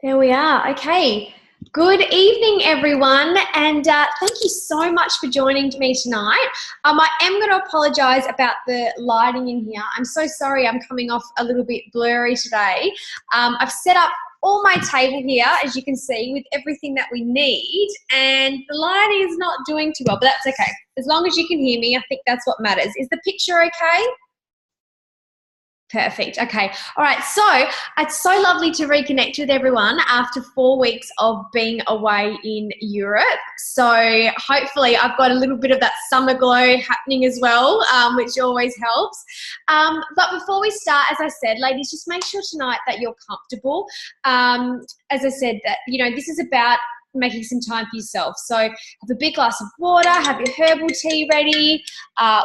There we are. Okay. Good evening, everyone, and thank you so much for joining me tonight. I am going to apologise about the lighting in here. I'm so sorry I'm coming off a little bit blurry today. I've set up all my table here, as you can see, with everything that we need, and the lighting is not doing too well, but that's okay. As long as you can hear me, I think that's what matters. Is the picture okay? Perfect. Okay. All right. So it's so lovely to reconnect with everyone after 4 weeks of being away in Europe. So hopefully I've got a little bit of that summer glow happening as well, which always helps. But before we start, as I said, ladies, just make sure tonight that you're comfortable. As I said, that, this is about making some time for yourself. So have a big glass of water, have your herbal tea ready,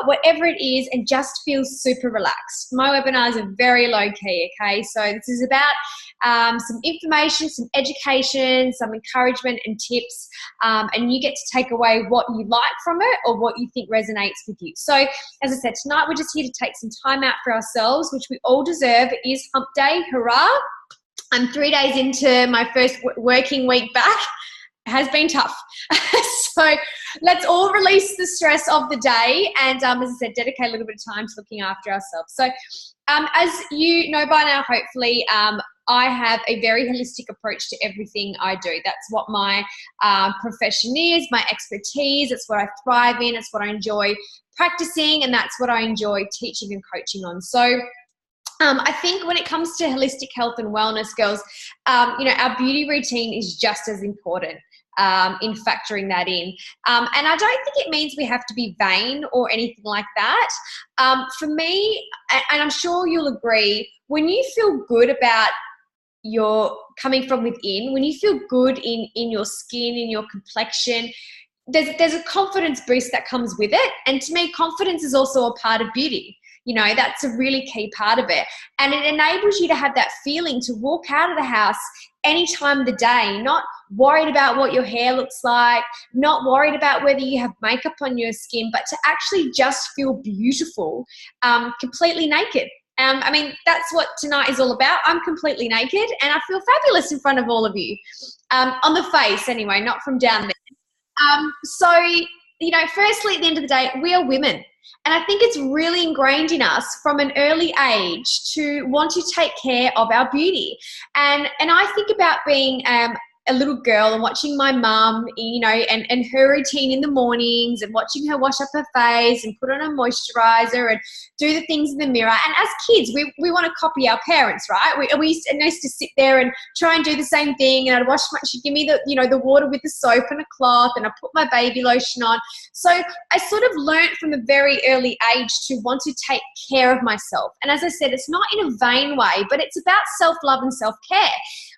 whatever it is, and just feel super relaxed. My webinars are very low key, okay? So this is about some information, some education, some encouragement and tips, and you get to take away what you like from it or what you think resonates with you. So as I said, tonight we're just here to take some time out for ourselves, which we all deserve. It is hump day, hurrah. I'm 3 days into my first working week back. It has been tough. So let's all release the stress of the day and, as I said, dedicate a little bit of time to looking after ourselves. So as you know by now, hopefully, I have a very holistic approach to everything I do. That's what my profession is, my expertise. It's what I thrive in. It's what I enjoy practicing, and that's what I enjoy teaching and coaching on. So I think when it comes to holistic health and wellness, girls, our beauty routine is just as important in factoring that in. And I don't think it means we have to be vain or anything like that. For me, and I'm sure you'll agree, when you feel good about your coming from within, when you feel good in your skin, in your complexion, there's a confidence boost that comes with it. And to me, confidence is also a part of beauty. That's a really key part of it. And it enables you to have that feeling to walk out of the house any time of the day, not worried about what your hair looks like, not worried about whether you have makeup on your skin, but to actually just feel beautiful, completely naked. That's what tonight is all about. I'm completely naked and I feel fabulous in front of all of you, on the face anyway, not from down there. Firstly, at the end of the day, we are women. And I think it's really ingrained in us from an early age to want to take care of our beauty. And I think about being a little girl and watching my mum, and her routine in the mornings and watching her wash up her face and put on a moisturizer and do the things in the mirror. And as kids, we want to copy our parents, right? We used to sit there and try and do the same thing. And she'd give me the water with the soap and a cloth, and I put my baby lotion on. So I sort of learned from a very early age to want to take care of myself. And as I said, it's not in a vain way, but it's about self-love and self-care,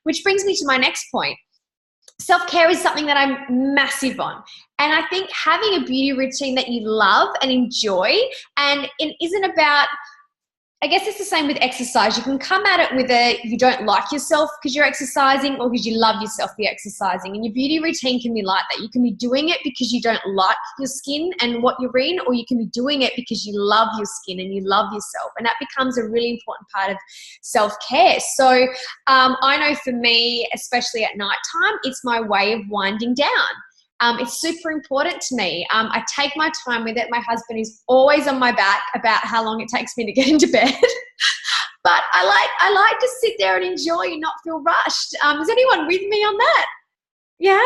which brings me to my next point. Self-care is something that I'm massive on. And I think having a beauty routine that you love and enjoy, and it isn't about, I guess it's the same with exercise. You can come at it with you don't like yourself because you're exercising, or because you love yourself for exercising. And your beauty routine can be like that. You can be doing it because you don't like your skin and what you're in, or you can be doing it because you love your skin and you love yourself. And that becomes a really important part of self-care. So I know for me, especially at nighttime, it's my way of winding down. It's super important to me. I take my time with it. My husband is always on my back about how long it takes me to get into bed. But I like to sit there and enjoy and not feel rushed. Is anyone with me on that? Yeah?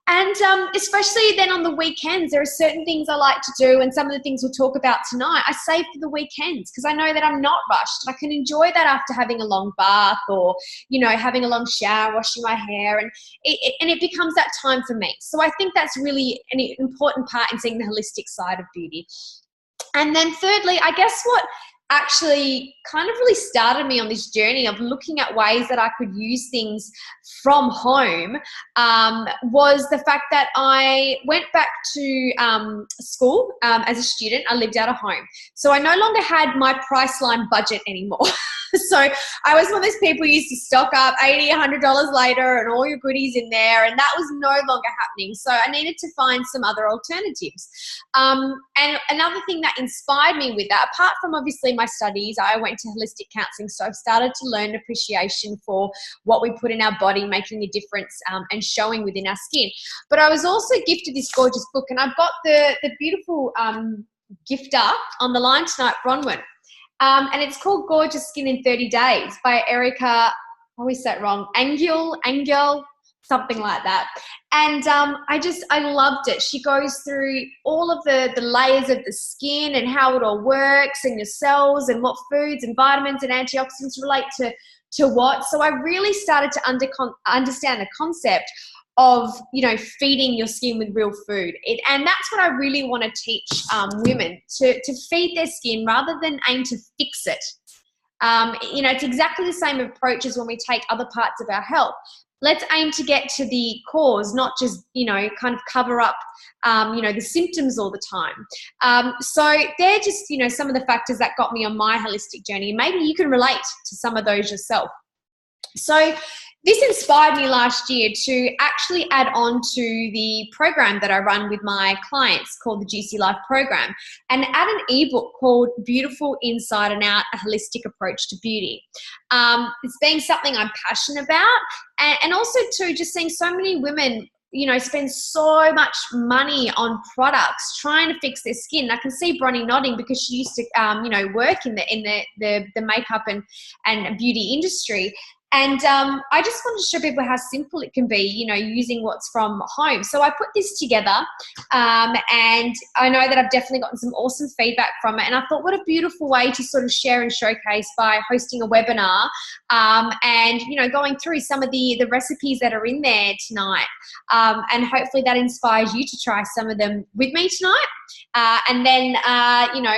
And especially then on the weekends, there are certain things I like to do, and some of the things we'll talk about tonight, I save for the weekends because I know that I'm not rushed. I can enjoy that after having a long bath, or, having a long shower, washing my hair, and it becomes that time for me. So I think that's really an important part in seeing the holistic side of beauty. And then thirdly, I guess what actually kind of really started me on this journey of looking at ways that I could use things from home was the fact that I went back to school as a student. I lived out of home. So I no longer had my Priceline budget anymore. So I was one of those people who used to stock up $80, $100 later and all your goodies in there, and that was no longer happening. So I needed to find some other alternatives. And another thing that inspired me with that, apart from obviously my studies, I went to holistic counselling, so I've started to learn appreciation for what we put in our body, making a difference and showing within our skin. But I was also gifted this gorgeous book, and I've got the beautiful gifter on the line tonight, Bronwyn. And it's called Gorgeous Skin in 30 Days by Erica, I always say it wrong, Angel, something like that. And I loved it. She goes through all of the layers of the skin and how it all works and your cells and what foods and vitamins and antioxidants relate to what. So I really started to understand the concept of, you know, feeding your skin with real food. And that's what I really want to teach women, to feed their skin rather than aim to fix it. You know, it's exactly the same approach as when we take other parts of our health. Let's aim to get to the cause, not just, you know, kind of cover up, you know, the symptoms all the time. So they're just, you know, some of the factors that got me on my holistic journey. Maybe you can relate to some of those yourself. So this inspired me last year to actually add on to the program that I run with my clients called the Juicy Life Program, and add an ebook called Beautiful Inside and Out, a Holistic Approach to Beauty. It's been something I'm passionate about, and also too, just seeing so many women, you know, spend so much money on products trying to fix their skin. I can see Bronnie nodding because she used to, you know, work in the makeup and beauty industry. And I just wanted to show people how simple it can be, you know, using what's from home. So I put this together, and I know that I've definitely gotten some awesome feedback from it. And I thought, what a beautiful way to sort of share and showcase by hosting a webinar, and, you know, going through some of the recipes that are in there tonight. And hopefully that inspires you to try some of them with me tonight. And then, you know,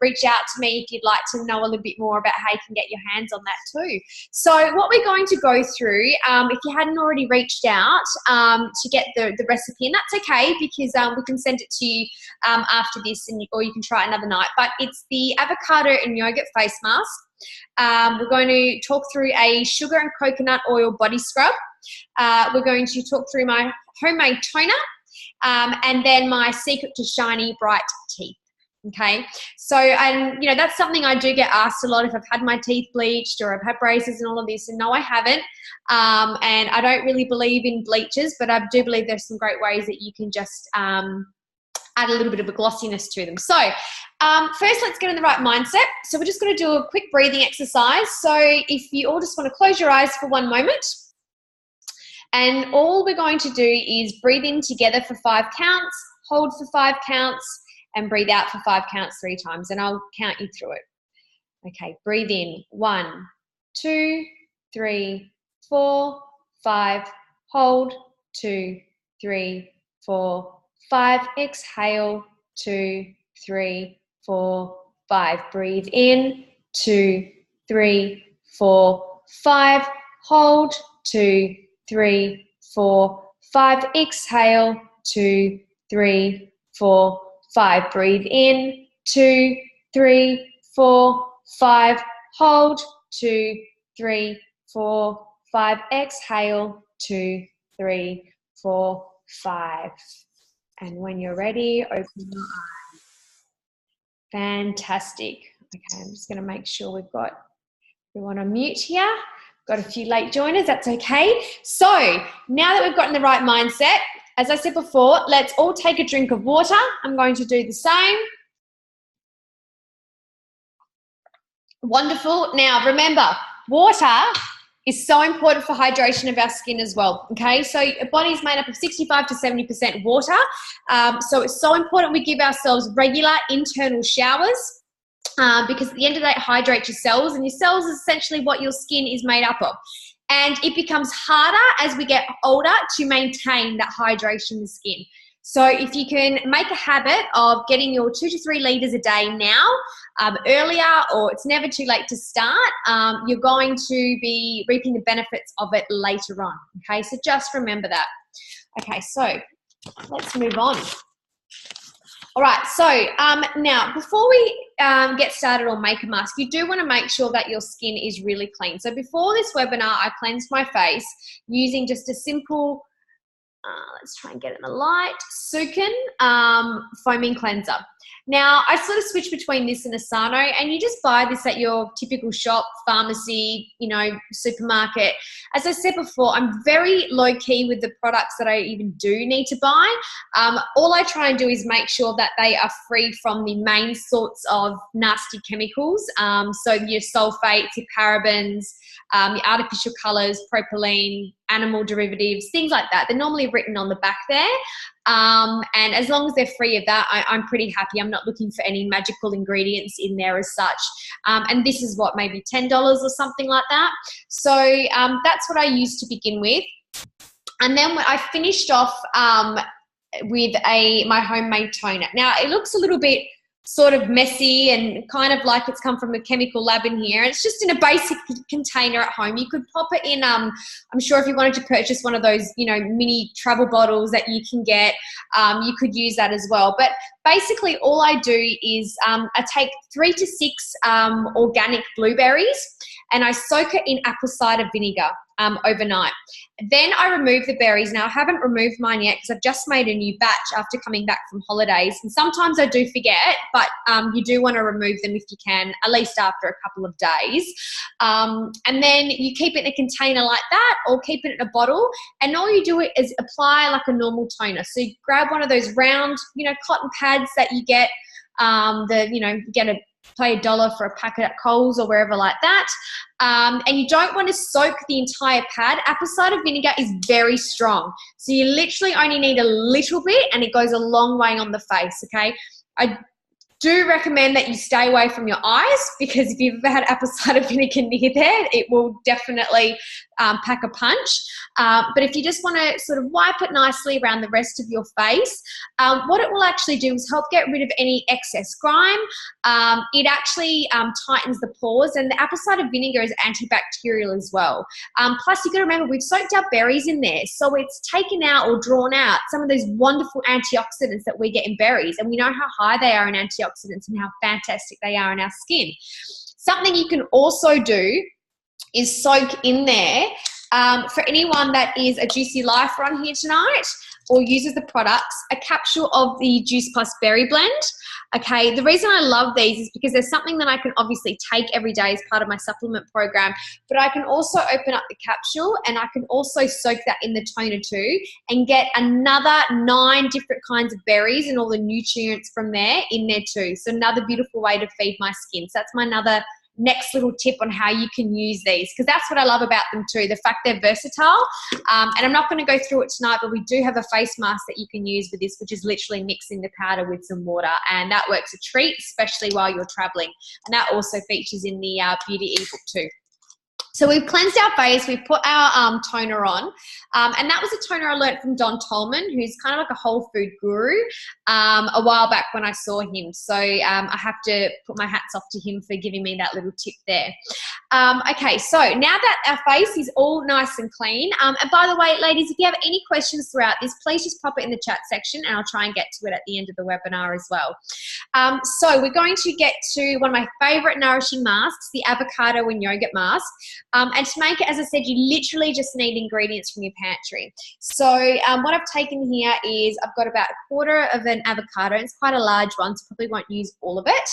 reach out to me if you'd like to know a little bit more about how you can get your hands on that too. So what we're going to go through, if you hadn't already reached out to get the recipe, and that's okay because we can send it to you after this, or you can try it another night. But it's the avocado and yogurt face mask. We're going to talk through a sugar and coconut oil body scrub. We're going to talk through my homemade toner. And then my secret to shiny, bright teeth. Okay. So, and, you know, that's something I do get asked a lot if I've had my teeth bleached or I've had braces and all of this. And no, I haven't. And I don't really believe in bleaches, but I do believe there's some great ways that you can just add a little bit of a glossiness to them. So first, let's get in the right mindset. So we're just going to do a quick breathing exercise. So if you all just want to close your eyes for one moment. And all we're going to do is breathe in together for 5 counts, hold for 5 counts, and breathe out for 5 counts 3 times. And I'll count you through it. Okay, breathe in. 1, 2, 3, 4, 5. Hold. 2, 3, 4, 5. Exhale. 2, 3, 4, 5. Breathe in. 2, 3, 4, 5. Hold. 2, 3, 4, 5. Exhale. 2, 3, 4, 5. Breathe in. 2, 3, 4, 5. Hold. 2, 3, 4, 5. Exhale. 2, 3, 4, 5. And when you're ready, open your eyes. Fantastic. Okay, I'm just going to make sure we've got everyone on mute here. Got a few late joiners, that's okay. So now that we've gotten the right mindset, as I said before, let's all take a drink of water. I'm going to do the same. Wonderful. Now remember, water is so important for hydration of our skin as well, okay? So your body is made up of 65 to 70% water. So it's so important we give ourselves regular internal showers. Because at the end of the day, it hydrates your cells, and your cells is essentially what your skin is made up of. And it becomes harder as we get older to maintain that hydration in the skin. So if you can make a habit of getting your 2 to 3 litres a day now, earlier, or it's never too late to start, you're going to be reaping the benefits of it later on. Okay, so just remember that. Okay, so let's move on. All right, so now before we get started or make a mask, you do want to make sure that your skin is really clean. So before this webinar, I cleansed my face using just a simple, let's try and get it in the light, Sukin foaming cleanser. Now, I sort of switch between this and Asano, and you just buy this at your typical shop, pharmacy, you know, supermarket. As I said before, I'm very low-key with the products that I even do need to buy. All I try and do is make sure that they are free from the main sorts of nasty chemicals. So your sulfates, your parabens, your artificial colours, propylene, animal derivatives, things like that. They're normally written on the back there. And as long as they're free of that, I'm pretty happy. I'm not looking for any magical ingredients in there as such. And this is what, maybe $10 or something like that. So that's what I used to begin with. And then I finished off with my homemade toner. Now, it looks a little bit sort of messy and kind of like it's come from a chemical lab in here. It's just in a basic container at home. You could pop it in, I'm sure if you wanted to purchase one of those, you know, mini travel bottles that you can get, you could use that as well. But basically all I do is I take 3 to 6 organic blueberries and I soak it in apple cider vinegar overnight. Then I remove the berries. Now, I haven't removed mine yet because I've just made a new batch after coming back from holidays. And sometimes I do forget, but you do want to remove them if you can, at least after a couple of days. And then you keep it in a container like that or keep it in a bottle. And all you do is apply like a normal toner. So you grab one of those round, you know, cotton pads that you get, you get pay $1 for a packet at Coles or wherever like that. And you don't want to soak the entire pad. Apple cider vinegar is very strong. So you literally only need a little bit and it goes a long way on the face, okay? I do recommend that you stay away from your eyes because if you've ever had apple cider vinegar near there, it will definitely pack a punch. But if you just want to sort of wipe it nicely around the rest of your face, what it will actually do is help get rid of any excess grime. It actually tightens the pores, and the apple cider vinegar is antibacterial as well. Plus, you've got to remember, we've soaked our berries in there, so it's taken out or drawn out some of those wonderful antioxidants that we get in berries, and we know how high they are in antioxidants and how fantastic they are in our skin. Something you can also do is soak in there, for anyone that is a Juicy Lifer on here tonight or uses the products, a capsule of the Juice Plus Berry Blend. Okay, the reason I love these is because there's something that I can obviously take every day as part of my supplement program, but I can also open up the capsule and I can also soak that in the toner too and get another 9 different kinds of berries and all the nutrients from there in there too. So another beautiful way to feed my skin. So that's my next little tip on how you can use these, because that's what I love about them too, the fact they're versatile. And I'm not going to go through it tonight, but we do have a face mask that you can use with this, which is literally mixing the powder with some water, and that works a treat, especially while you're traveling. And that also features in the beauty ebook too. So we've cleansed our face, we've put our toner on, and that was a toner I learned from Don Tolman, who's kind of like a whole food guru, a while back when I saw him. So I have to put my hats off to him for giving me that little tip there. Okay, so now that our face is all nice and clean, and by the way, ladies, if you have any questions throughout this, please just pop it in the chat section and I'll try and get to it at the end of the webinar as well. So we're going to get to one of my favorite nourishing masks, the avocado and yogurt mask. And to make it, as I said, you literally just need ingredients from your pantry. So what I've taken here is I've got about 1/4 of an avocado. It's quite a large one, so probably won't use all of it.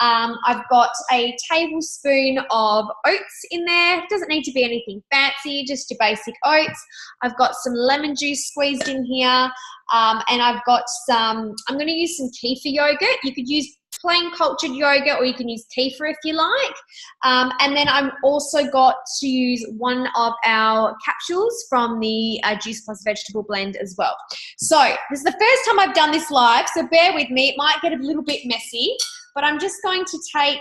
I've got a tablespoon of oats in there. It doesn't need to be anything fancy, just your basic oats. I've got some lemon juice squeezed in here. And I've got some, I'm going to use some kefir yogurt. You could use plain cultured yogurt or you can use kefir if you like. And then I'm also got to use one of our capsules from the Juice Plus Vegetable Blend as well. So this is the first time I've done this live, so bear with me. It might get a little bit messy, but I'm just going to take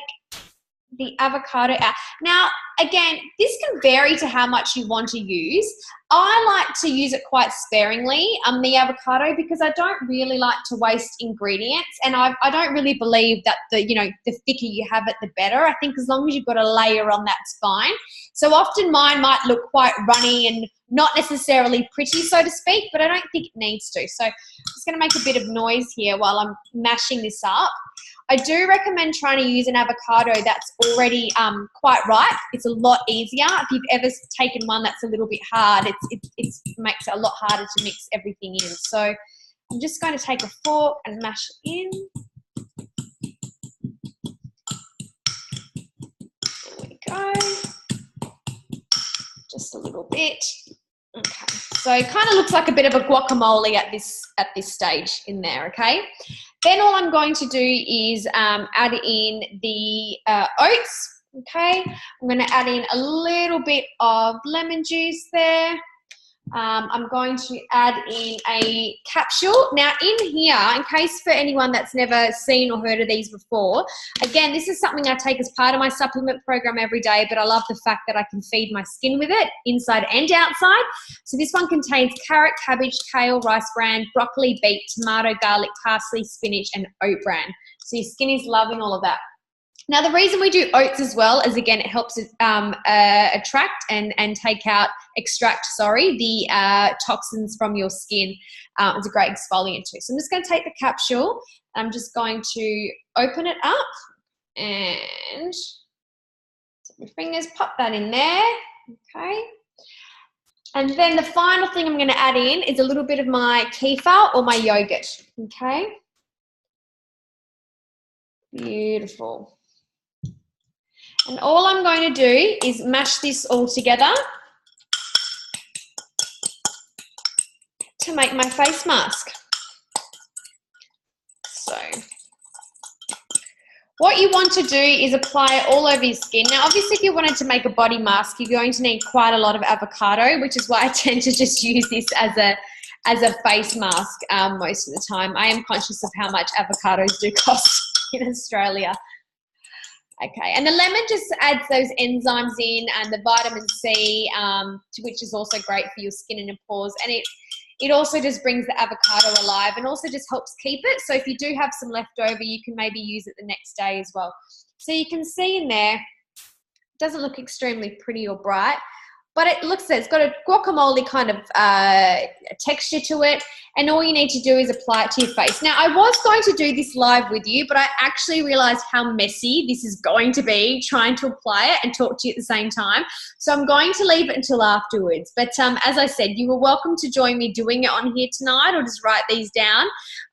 the avocado out. Now, again, this can vary to how much you want to use. I like to use it quite sparingly, the avocado, because I don't really like to waste ingredients, and I don't really believe that the thicker you have it, the better. I think as long as you've got a layer on, that's fine. So often mine might look quite runny and not necessarily pretty, so to speak, but I don't think it needs to. So I'm just going to make a bit of noise here while I'm mashing this up. I do recommend trying to use an avocado that's already quite ripe. It's a lot easier. If you've ever taken one that's a little bit hard, it makes it a lot harder to mix everything in. So I'm just going to take a fork and mash it in. There we go. Just a little bit. Okay, so it kind of looks like a bit of a guacamole at this stage in there, okay? Then all I'm going to do is add in the oats, okay? I'm going to add in a little bit of lemon juice there. I'm going to add in a capsule. Now in here, in case for anyone that's never seen or heard of these before, again, this is something I take as part of my supplement program every day, but I love the fact that I can feed my skin with it, inside and outside. So this one contains carrot, cabbage, kale, rice bran, broccoli, beet, tomato, garlic, parsley, spinach, and oat bran. So your skin is loving all of that. Now, the reason we do oats as well is, again, it helps extract the toxins from your skin. It's a great exfoliant too. So I'm just going to take the capsule. I'm just going to open it up and put my fingers, pop that in there, okay. And then the final thing I'm going to add in is a little bit of my kefir or my yogurt, okay. Beautiful. And all I'm going to do is mash this all together to make my face mask. So what you want to do is apply it all over your skin. Now, obviously, if you wanted to make a body mask, you're going to need quite a lot of avocado, which is why I tend to just use this as a face mask most of the time. I am conscious of how much avocados do cost in Australia. Okay, and the lemon just adds those enzymes in and the vitamin C, which is also great for your skin and your pores. And it also just brings the avocado alive and also just helps keep it. So if you do have some left over, you can maybe use it the next day as well. So you can see in there, it doesn't look extremely pretty or bright, but it looks, it's got a guacamole kind of texture to it, and all you need to do is apply it to your face. Now, I was going to do this live with you, but I actually realized how messy this is going to be trying to apply it and talk to you at the same time. So I'm going to leave it until afterwards. But as I said, you are welcome to join me doing it on here tonight, or just write these down,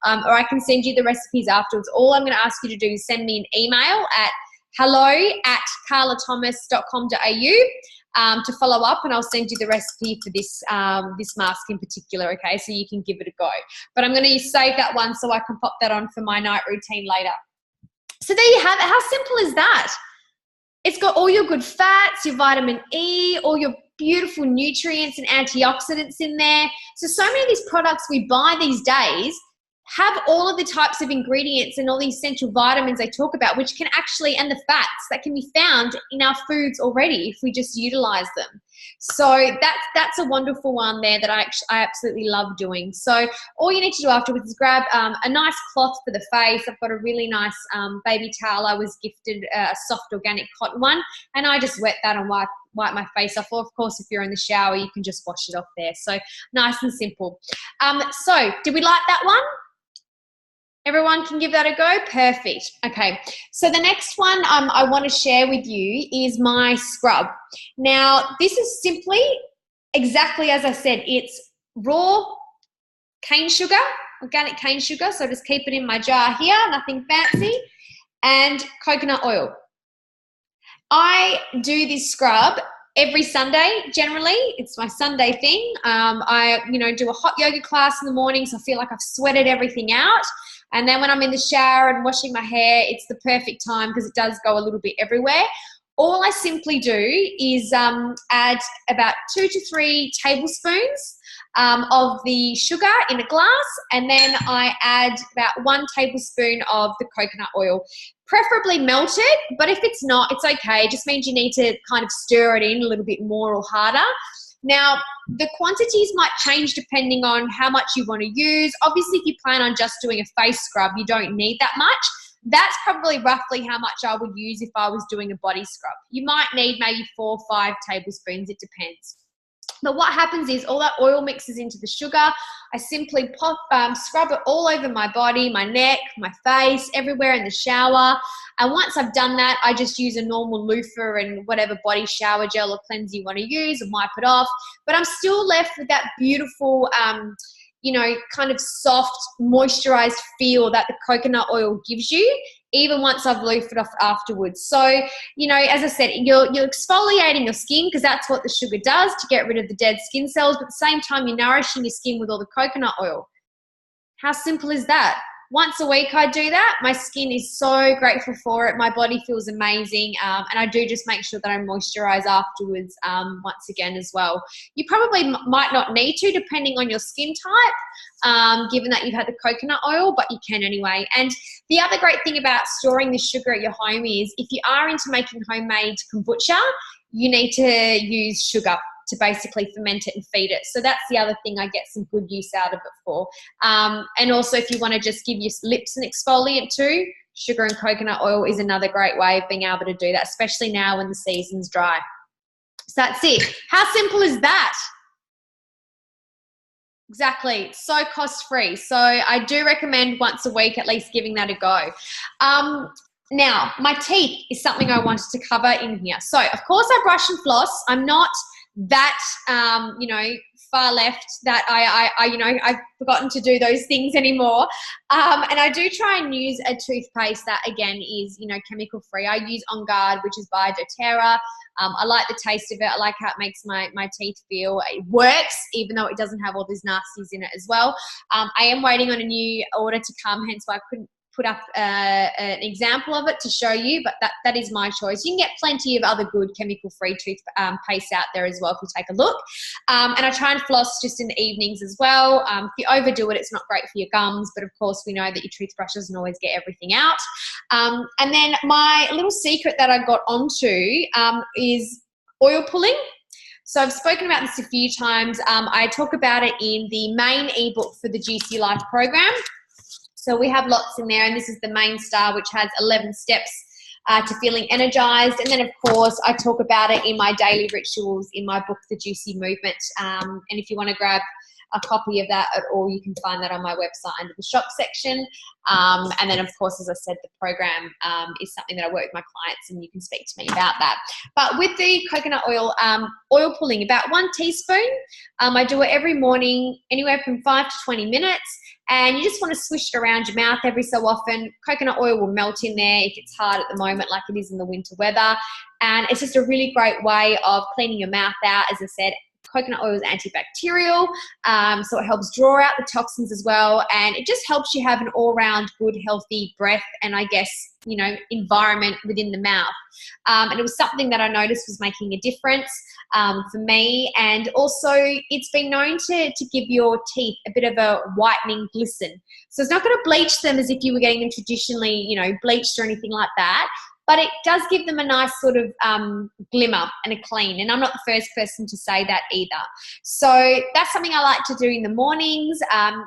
or I can send you the recipes afterwards. All I'm going to ask you to do is send me an email at hello@carlathomas.com.au. To follow up, and I'll send you the recipe for this this mask in particular, okay, so you can give it a go. But I'm going to save that one so I can pop that on for my night routine later. So there you have it. How simple is that? It's got all your good fats, your vitamin E, all your beautiful nutrients and antioxidants in there. So many of these products we buy these days have all of the types of ingredients and all the essential vitamins I talk about, which can actually, and the fats that can be found in our foods already if we just utilize them. So that's a wonderful one there that I absolutely love doing. So all you need to do afterwards is grab a nice cloth for the face. I've got a really nice baby towel. I was gifted a soft organic cotton one, and I just wet that and wipe my face off. Or of course, if you're in the shower, you can just wash it off there. So nice and simple. So did we like that one? Everyone can give that a go? Perfect. Okay, so the next one I want to share with you is my scrub. Now, this is simply exactly as I said. It's raw cane sugar, organic cane sugar, so just keep it in my jar here, nothing fancy, and coconut oil. I do this scrub every Sunday, generally. It's my Sunday thing. I do a hot yoga class in the morning, so I feel like I've sweated everything out. And then when I'm in the shower and washing my hair, it's the perfect time because it does go a little bit everywhere. all I simply do is add about 2 to 3 tablespoons of the sugar in a glass, and then I add about 1 tablespoon of the coconut oil, preferably melted, but if it's not, it's okay. It just means you need to kind of stir it in a little bit more or harder. Now, the quantities might change depending on how much you want to use. Obviously, if you plan on just doing a face scrub, you don't need that much. That's probably roughly how much I would use if I was doing a body scrub. You might need maybe 4 or 5 tablespoons, it depends. But what happens is all that oil mixes into the sugar. I simply scrub it all over my body, my neck, my face, everywhere in the shower. And once I've done that, I just use a normal loofah and whatever body shower gel or cleanser you want to use and wipe it off. But I'm still left with that beautiful, you know, kind of soft, moisturized feel that the coconut oil gives you, even once I've loofed it off afterwards. So, you know, as I said, you're exfoliating your skin because that's what the sugar does to get rid of the dead skin cells, but at the same time, you're nourishing your skin with all the coconut oil. How simple is that? Once a week I do that. My skin is so grateful for it. My body feels amazing. And I do just make sure that I moisturize afterwards once again as well. You probably might not need to depending on your skin type, given that you've had the coconut oil, but you can anyway. And the other great thing about storing the sugar at your home is if you are into making homemade kombucha, you need to use sugar to basically ferment it and feed it. So that's the other thing I get some good use out of it for. And also if you want to just give your lips an exfoliant too, sugar and coconut oil is another great way of being able to do that, especially now when the season's dry. So that's it. How simple is that? Exactly. So cost-free. So I do recommend once a week at least giving that a go. Now, my teeth is something I wanted to cover in here. So, of course, I brush and floss. I'm not that, you know, far left that you know, I've forgotten to do those things anymore. And I do try and use a toothpaste that, again, is, you know, chemical-free. I use On Guard, which is by doTERRA. I like the taste of it. I like how it makes my teeth feel. It works, even though it doesn't have all these nasties in it as well. I am waiting on a new order to come, hence why I couldn't put up an example of it to show you, but that is my choice. You can get plenty of other good chemical-free toothpaste out there as well if you take a look. And I try and floss just in the evenings as well. If you overdo it, it's not great for your gums, but of course we know that your toothbrush doesn't always get everything out. And then my little secret that I got onto is oil pulling. So I've spoken about this a few times. I talk about it in the main ebook for the GC Life program. So we have lots in there, and this is the main star, which has 11 steps to feeling energized. And then, of course, I talk about it in my daily rituals in my book, The Juicy Movement. And if you want to grab a copy of that at all, you can find that on my website under the shop section. And then, of course, as I said, the program is something that I work with my clients, and you can speak to me about that. But with the coconut oil, oil pulling, about 1 teaspoon. I do it every morning, anywhere from 5 to 20 minutes. And you just want to swish it around your mouth every so often. Coconut oil will melt in there if it's hard at the moment, like it is in the winter weather. And it's just a really great way of cleaning your mouth out. As I said, coconut oil is antibacterial, so it helps draw out the toxins as well, and it just helps you have an all-round good, healthy breath and, I guess, you know, environment within the mouth. And it was something that I noticed was making a difference for me, and also it's been known to give your teeth a bit of a whitening glisten. So it's not going to bleach them as if you were getting them traditionally, you know, bleached or anything like that. But it does give them a nice sort of glimmer and a clean. And I'm not the first person to say that either. So that's something I like to do in the mornings.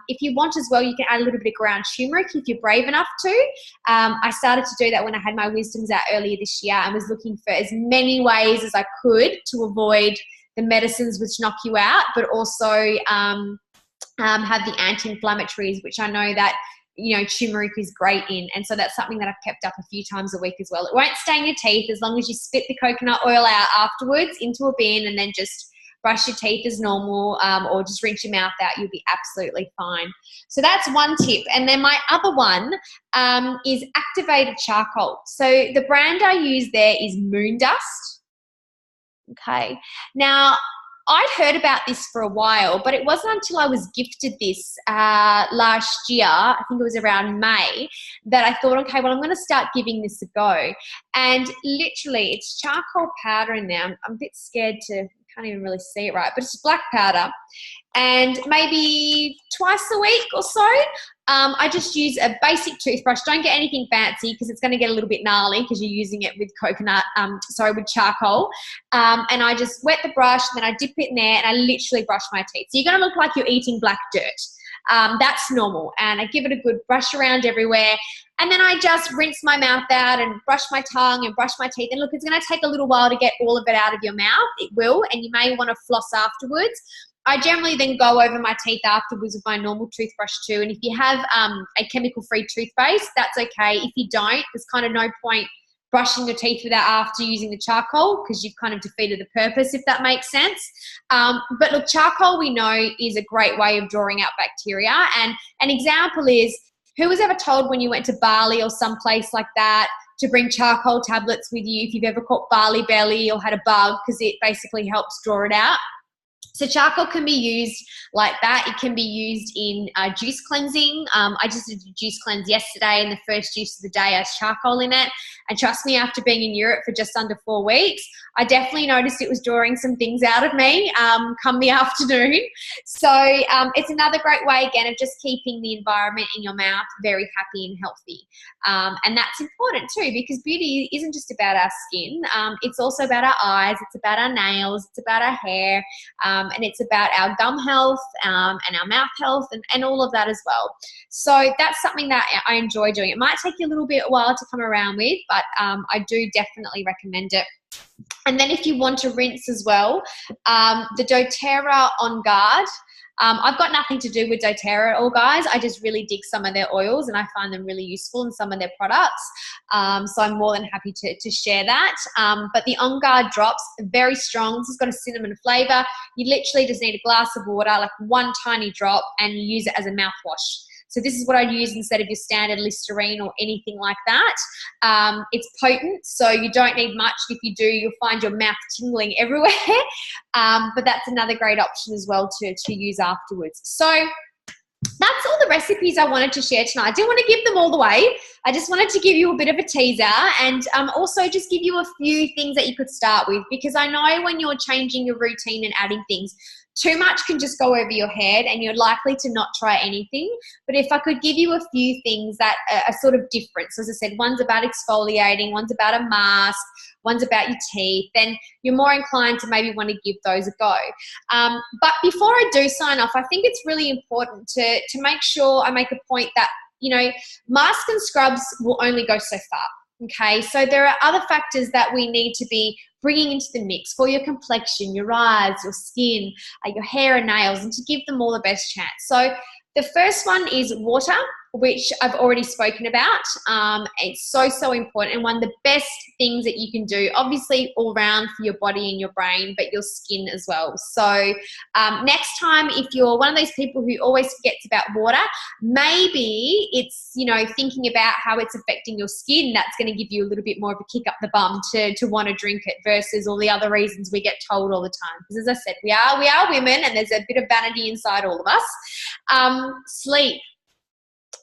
If you want as well, you can add a little bit of ground turmeric if you're brave enough to. I started to do that when I had my wisdoms out earlier this year and was looking for as many ways as I could to avoid the medicines which knock you out, but also have the anti-inflammatories, which I know that, you know, turmeric is great in. And so that's something that I've kept up a few times a week as well. It won't stain your teeth as long as you spit the coconut oil out afterwards into a bin and then just brush your teeth as normal, or just rinse your mouth out. You'll be absolutely fine. So that's one tip. And then my other one is activated charcoal. So the brand I use there is Moon Dust. Okay. Now, I'd heard about this for a while, but it wasn't until I was gifted this last year, I think it was around May, that I thought, okay, well, I'm going to start giving this a go. And literally, it's charcoal powder in there. I'm a bit scared to, can't even really see it right, but it's black powder. And maybe twice a week or so, I just use a basic toothbrush. Don't get anything fancy because it's going to get a little bit gnarly because you're using it with with charcoal. And I just wet the brush, and then I dip it in there, and I literally brush my teeth. So you're going to look like you're eating black dirt. That's normal. And I give it a good brush around everywhere. And then I just rinse my mouth out and brush my tongue and brush my teeth. And look, it's going to take a little while to get all of it out of your mouth. It will. And you may want to floss afterwards. I generally then go over my teeth afterwards with my normal toothbrush too. And if you have a chemical-free toothpaste, that's okay. If you don't, there's kind of no point brushing your teeth with that after using the charcoal because you've kind of defeated the purpose, if that makes sense. But look, charcoal we know is a great way of drawing out bacteria. And an example is, who was ever told when you went to Bali or someplace like that to bring charcoal tablets with you if you've ever caught barley belly or had a bug, because it basically helps draw it out? So charcoal can be used like that. It can be used in juice cleansing. I just did a juice cleanse yesterday, and the first juice of the day has charcoal in it. And trust me, after being in Europe for just under 4 weeks, I definitely noticed it was drawing some things out of me come the afternoon. So it's another great way, again, of just keeping the environment in your mouth very happy and healthy. And that's important too, because beauty isn't just about our skin. It's also about our eyes. It's about our nails. It's about our hair. And it's about our gum health and our mouth health and all of that as well. So that's something that I enjoy doing. It might take you a little bit while to come around with, but I do definitely recommend it. And then if you want to rinse as well, the doTERRA On Guard. I've got nothing to do with doTERRA at all, guys. I just really dig some of their oils and I find them really useful in some of their products. So I'm more than happy to share that. But the On Guard drops are very strong. This has got a cinnamon flavor. You literally just need a glass of water, like one tiny drop, and you use it as a mouthwash. So this is what I'd use instead of your standard Listerine or anything like that. It's potent, so you don't need much. If you do, you'll find your mouth tingling everywhere. But that's another great option as well to use afterwards. So that's all the recipes I wanted to share tonight. I didn't want to give them all away. I just wanted to give you a bit of a teaser and also just give you a few things that you could start with, because I know when you're changing your routine and adding things, too much can just go over your head and you're likely to not try anything. But if I could give you a few things that are sort of different, so as I said, one's about exfoliating, one's about a mask, one's about your teeth, then you're more inclined to maybe want to give those a go. But before I do sign off, I think it's really important to make sure I make a point that, you know, masks and scrubs will only go so far. Okay, so there are other factors that we need to be bringing into the mix for your complexion, your eyes, your skin, your hair and nails, and to give them all the best chance. So the first one is water, which I've already spoken about. It's so important, and one of the best things that you can do, obviously all round for your body and your brain, but your skin as well. So next time, if you're one of those people who always forgets about water, maybe it's, you know, thinking about how it's affecting your skin, that's going to give you a little bit more of a kick up the bum to want to drink it versus all the other reasons we get told all the time. Because as I said, we are women, and there's a bit of vanity inside all of us. Sleep.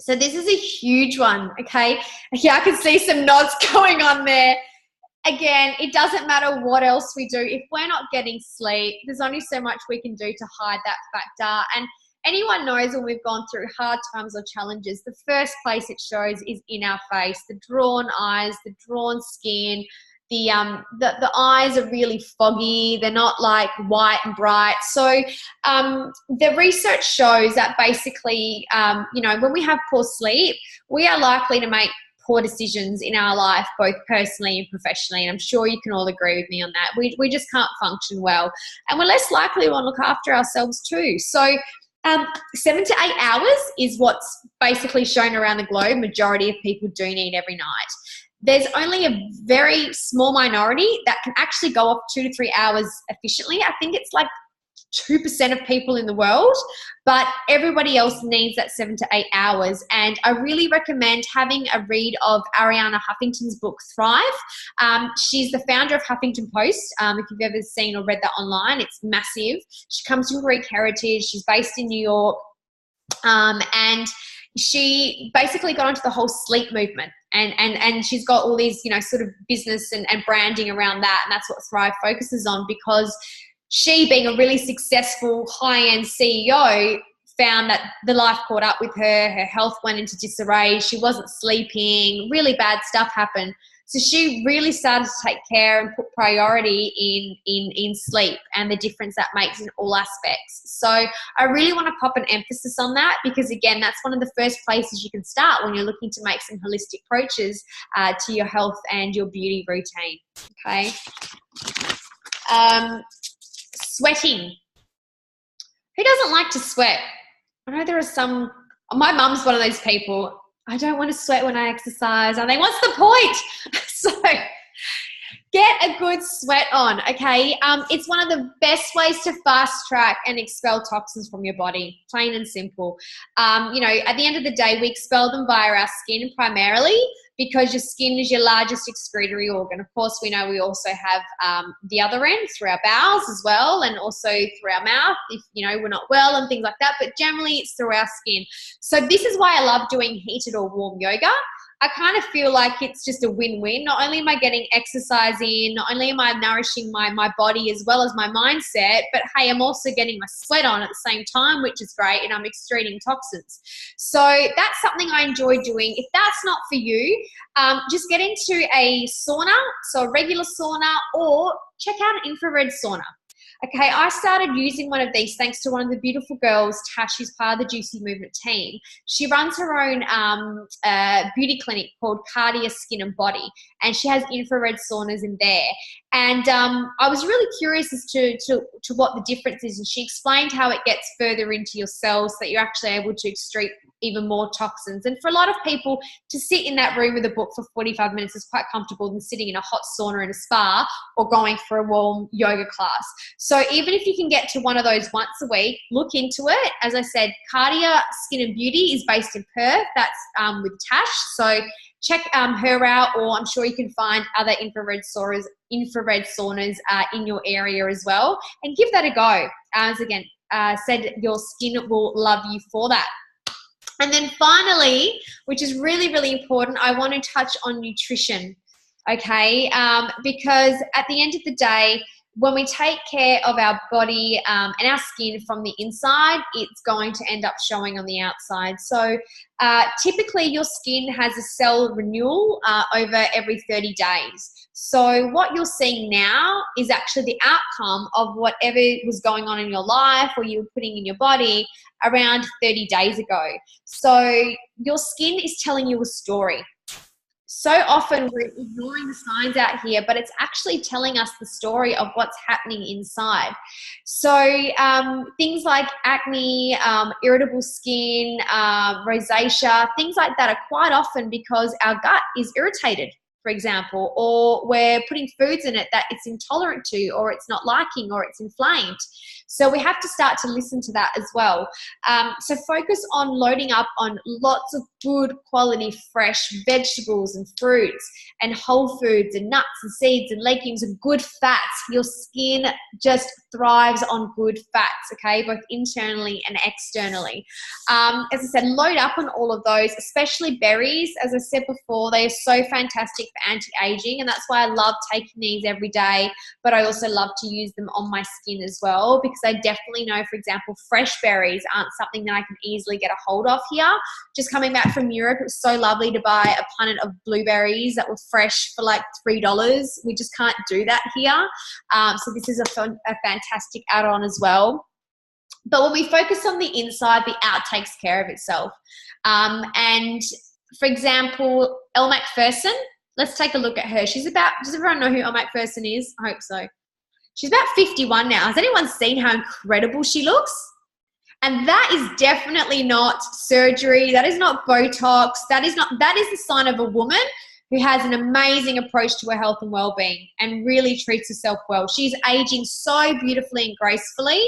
So this is a huge one, okay? Yeah, I can see some nods going on there. Again, it doesn't matter what else we do. If we're not getting sleep, there's only so much we can do to hide that factor. And anyone knows when we've gone through hard times or challenges, the first place it shows is in our face. The drawn eyes, the drawn skin, the eyes are really foggy. They're not like white and bright. So the research shows that basically, you know, when we have poor sleep, we are likely to make poor decisions in our life, both personally and professionally. And I'm sure you can all agree with me on that. We just can't function well. And we're less likely to want to look after ourselves too. So 7 to 8 hours is what's basically shown around the globe. Majority of people do need every night. There's only a very small minority that can actually go off 2 to 3 hours efficiently. I think it's like 2% of people in the world, but everybody else needs that 7 to 8 hours. And I really recommend having a read of Arianna Huffington's book, Thrive. She's the founder of Huffington Post. If you've ever seen or read that online, it's massive. She comes from Greek heritage. She's based in New York. And she basically got onto the whole sleep movement. And she's got all these, sort of business and branding around that. And that's what Thrive focuses on, because she, being a really successful high-end CEO, found that the life caught up with her. Her health went into disarray. She wasn't sleeping. Really bad stuff happened. So she really started to take care and put priority in sleep and the difference that makes in all aspects. So I really want to pop an emphasis on that, because again, that's one of the first places you can start when you're looking to make some holistic approaches to your health and your beauty routine. Okay. Sweating. Who doesn't like to sweat? I know there are some. My mum's one of those people. I don't want to sweat when I exercise. I think, what's the point? So get a good sweat on, okay? It's one of the best ways to fast track and expel toxins from your body, plain and simple. At the end of the day, we expel them via our skin primarily, because your skin is your largest excretory organ. Of course, we know we also have the other end through our bowels as well, and also through our mouth if, we're not well and things like that. But generally, it's through our skin. So this is why I love doing heated or warm yoga. I kind of feel like it's just a win-win. Not only am I getting exercise in, not only am I nourishing my body as well as my mindset, but hey, I'm also getting my sweat on at the same time, which is great, and I'm excreting toxins. So that's something I enjoy doing. If that's not for you, just get into a sauna, so a regular sauna, or check out an infrared sauna. Okay, I started using one of these thanks to one of the beautiful girls, Tash, who's part of the Juicy Movement team. She runs her own beauty clinic called Cardia Skin and Body, and she has infrared saunas in there. And I was really curious as to what the difference is, and she explained how it gets further into your cells so that you're actually able to excrete even more toxins. And for a lot of people, to sit in that room with a book for 45 minutes is quite comfortable than sitting in a hot sauna in a spa or going for a warm yoga class. So even if you can get to one of those once a week, look into it. As I said, Cardia Skin and Beauty is based in Perth. That's with Tash. So check her out, or I'm sure you can find other infrared saunas in your area as well, and give that a go. As again said, your skin will love you for that. And then finally, which is really, really important, I want to touch on nutrition, okay? Because at the end of the day, when we take care of our body and our skin from the inside, it's going to end up showing on the outside. So typically your skin has a cell renewal over every 30 days. So what you're seeing now is actually the outcome of whatever was going on in your life or you were putting in your body around 30 days ago. So your skin is telling you a story. So often we're ignoring the signs out here, but it's actually telling us the story of what's happening inside. So things like acne, irritable skin, rosacea, things like that are quite often because our gut is irritated, for example, or we're putting foods in it that it's intolerant to, or it's not liking, or it's inflamed. So we have to start to listen to that as well. So focus on loading up on lots of good quality fresh vegetables and fruits and whole foods and nuts and seeds and legumes and good fats. Your skin just thrives on good fats, okay, both internally and externally. As I said, load up on all of those, especially berries. As I said before, they are so fantastic for anti-aging, and that's why I love taking these every day, but I also love to use them on my skin as well, because I definitely know, for example, fresh berries aren't something that I can easily get a hold of here. Just coming back from Europe, it was so lovely to buy a punnet of blueberries that were fresh for like $3. We just can't do that here. So this is a fantastic add-on as well. But when we focus on the inside, the out takes care of itself. And for example, Elle Macpherson, let's take a look at her. She's about, does everyone know who Elle Macpherson is? I hope so. She's about 51 now. Has anyone seen how incredible she looks? And that is definitely not surgery. That is not Botox. That is the sign of a woman who has an amazing approach to her health and well-being and really treats herself well. She's aging so beautifully and gracefully.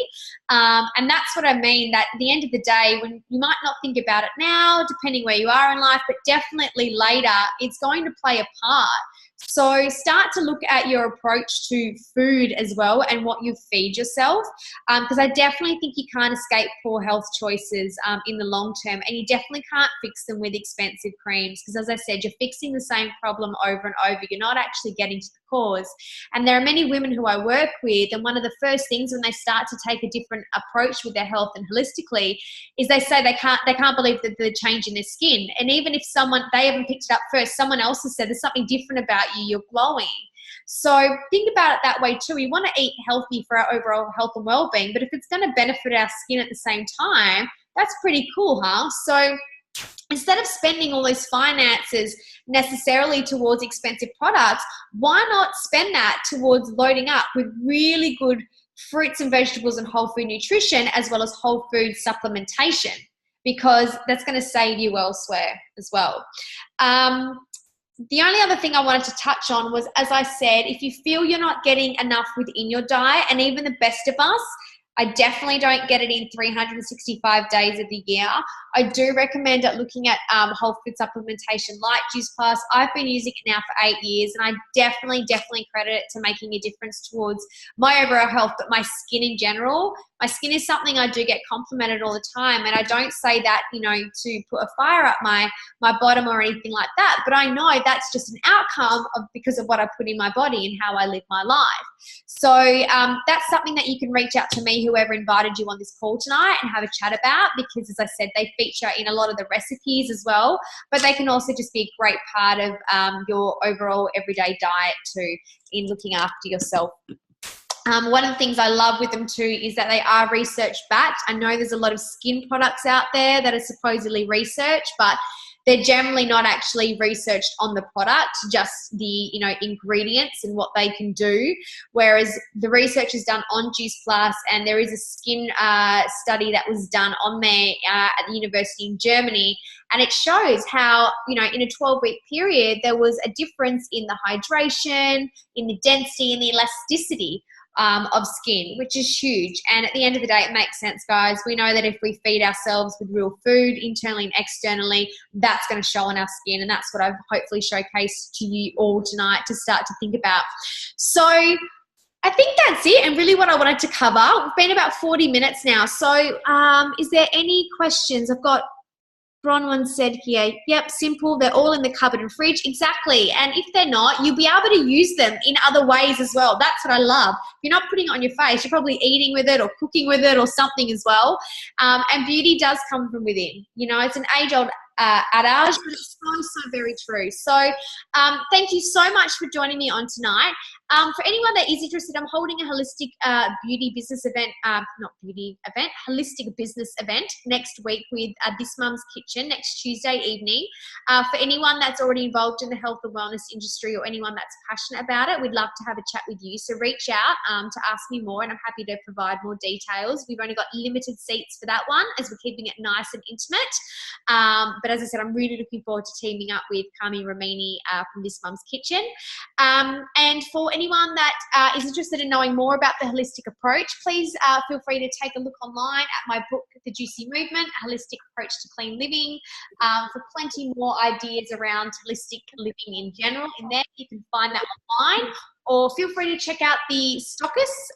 And that's what I mean, that at the end of the day, when you might not think about it now, depending where you are in life, but definitely later, it's going to play a part. So start to look at your approach to food as well and what you feed yourself, because I definitely think you can't escape poor health choices in the long term, and you definitely can't fix them with expensive creams, because as I said, you're fixing the same problem over and over. You're not actually getting to the cause. And there are many women who I work with, and one of the first things when they start to take a different approach with their health and holistically is they say they can't believe that they're changing their skin. And even if they haven't picked it up first, someone else has said there's something different about you, you're glowing. So think about it that way too. We want to eat healthy for our overall health and well-being, but if it's going to benefit our skin at the same time, that's pretty cool, huh? So instead of spending all those finances necessarily towards expensive products, why not spend that towards loading up with really good fruits and vegetables and whole food nutrition, as well as whole food supplementation, because that's going to save you elsewhere as well. The only other thing I wanted to touch on was, as I said, if you feel you're not getting enough within your diet, and even the best of us, I definitely don't get it in 365 days of the year. I do recommend looking at whole food supplementation like Juice Plus. I've been using it now for 8 years, and I definitely credit it to making a difference towards my overall health, but my skin in general. My skin is something I do get complimented all the time, and I don't say that, to put a fire up my bottom or anything like that, but I know that's just an outcome because of what I put in my body and how I live my life. So that's something that you can reach out to me, whoever invited you on this call tonight, and have a chat about, because as I said, they feature in a lot of the recipes as well, but they can also just be a great part of your overall everyday diet too, in looking after yourself. One of the things I love with them too is that they are research backed. I know there's a lot of skin products out there that are supposedly researched, but they're generally not actually researched on the product, just the ingredients and what they can do. Whereas the research is done on Juice Plus, and there is a skin study that was done on there at the university in Germany, and it shows how in a 12-week period there was a difference in the hydration, in the density, and the elasticity of skin, which is huge. And at the end of the day, it makes sense, guys. We know that if we feed ourselves with real food internally and externally, that's going to show on our skin, and that's what I've hopefully showcased to you all tonight to start to think about. So I think that's it, and really what I wanted to cover. We've been about 40 minutes now, so is there any questions? I've got Bronwyn said here, yep, simple. They're all in the cupboard and fridge. Exactly. And if they're not, you'll be able to use them in other ways as well. That's what I love. If you're not putting it on your face, you're probably eating with it or cooking with it or something as well. And beauty does come from within. It's an age-old adage, but it's so very true. So thank you so much for joining me on tonight. For anyone that is interested, I'm holding a holistic holistic business event next week with This Mum's Kitchen next Tuesday evening. For anyone that's already involved in the health and wellness industry, or anyone that's passionate about it, we'd love to have a chat with you. So reach out to ask me more, and I'm happy to provide more details. We've only got limited seats for that one, as we're keeping it nice and intimate. But as I said, I'm really looking forward to teaming up with Kami Ramini from This Mum's Kitchen. And for anyone that is interested in knowing more about the holistic approach, please feel free to take a look online at my book, The Juicy Movement, A Holistic Approach to Clean Living, for plenty more ideas around holistic living in general. In there, you can find that online. Or feel free to check out the stockists.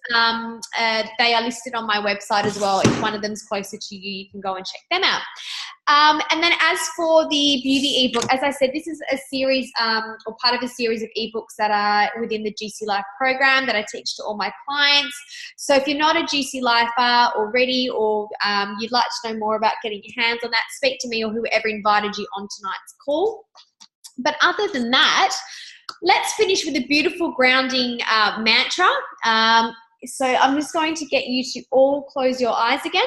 They are listed on my website as well. If one of them's closer to you, you can go and check them out. And then as for the beauty ebook, as I said, this is a series or part of a series of ebooks that are within the Juicy Life program that I teach to all my clients. So if you're not a Juicy Lifer already, or you'd like to know more about getting your hands on that, speak to me or whoever invited you on tonight's call. But other than that, let's finish with a beautiful grounding mantra. So I'm just going to get you to all close your eyes again.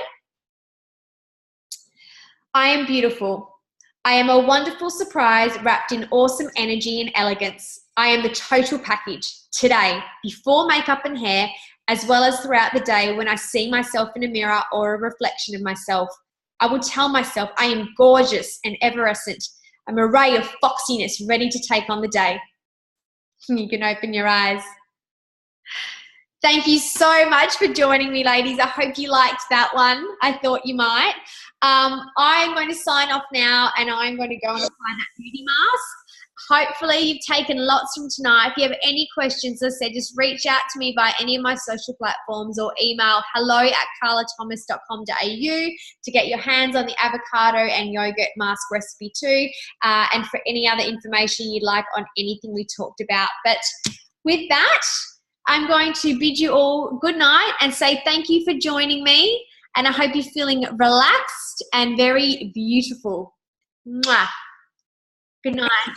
I am beautiful. I am a wonderful surprise wrapped in awesome energy and elegance. I am the total package today, before makeup and hair, as well as throughout the day when I see myself in a mirror or a reflection of myself. I will tell myself I am gorgeous and effervescent, I'm a ray of foxiness ready to take on the day. You can open your eyes. Thank you so much for joining me, ladies. I hope you liked that one. I thought you might. I'm going to sign off now, and I'm going to go and apply that beauty mask. Hopefully you've taken lots from tonight. If you have any questions, as I said, just reach out to me via any of my social platforms or email hello@carlathomas.com.au to get your hands on the avocado and yogurt mask recipe too, and for any other information you'd like on anything we talked about. But with that, I'm going to bid you all good night and say thank you for joining me, and I hope you're feeling relaxed and very beautiful. Mwah. Good night.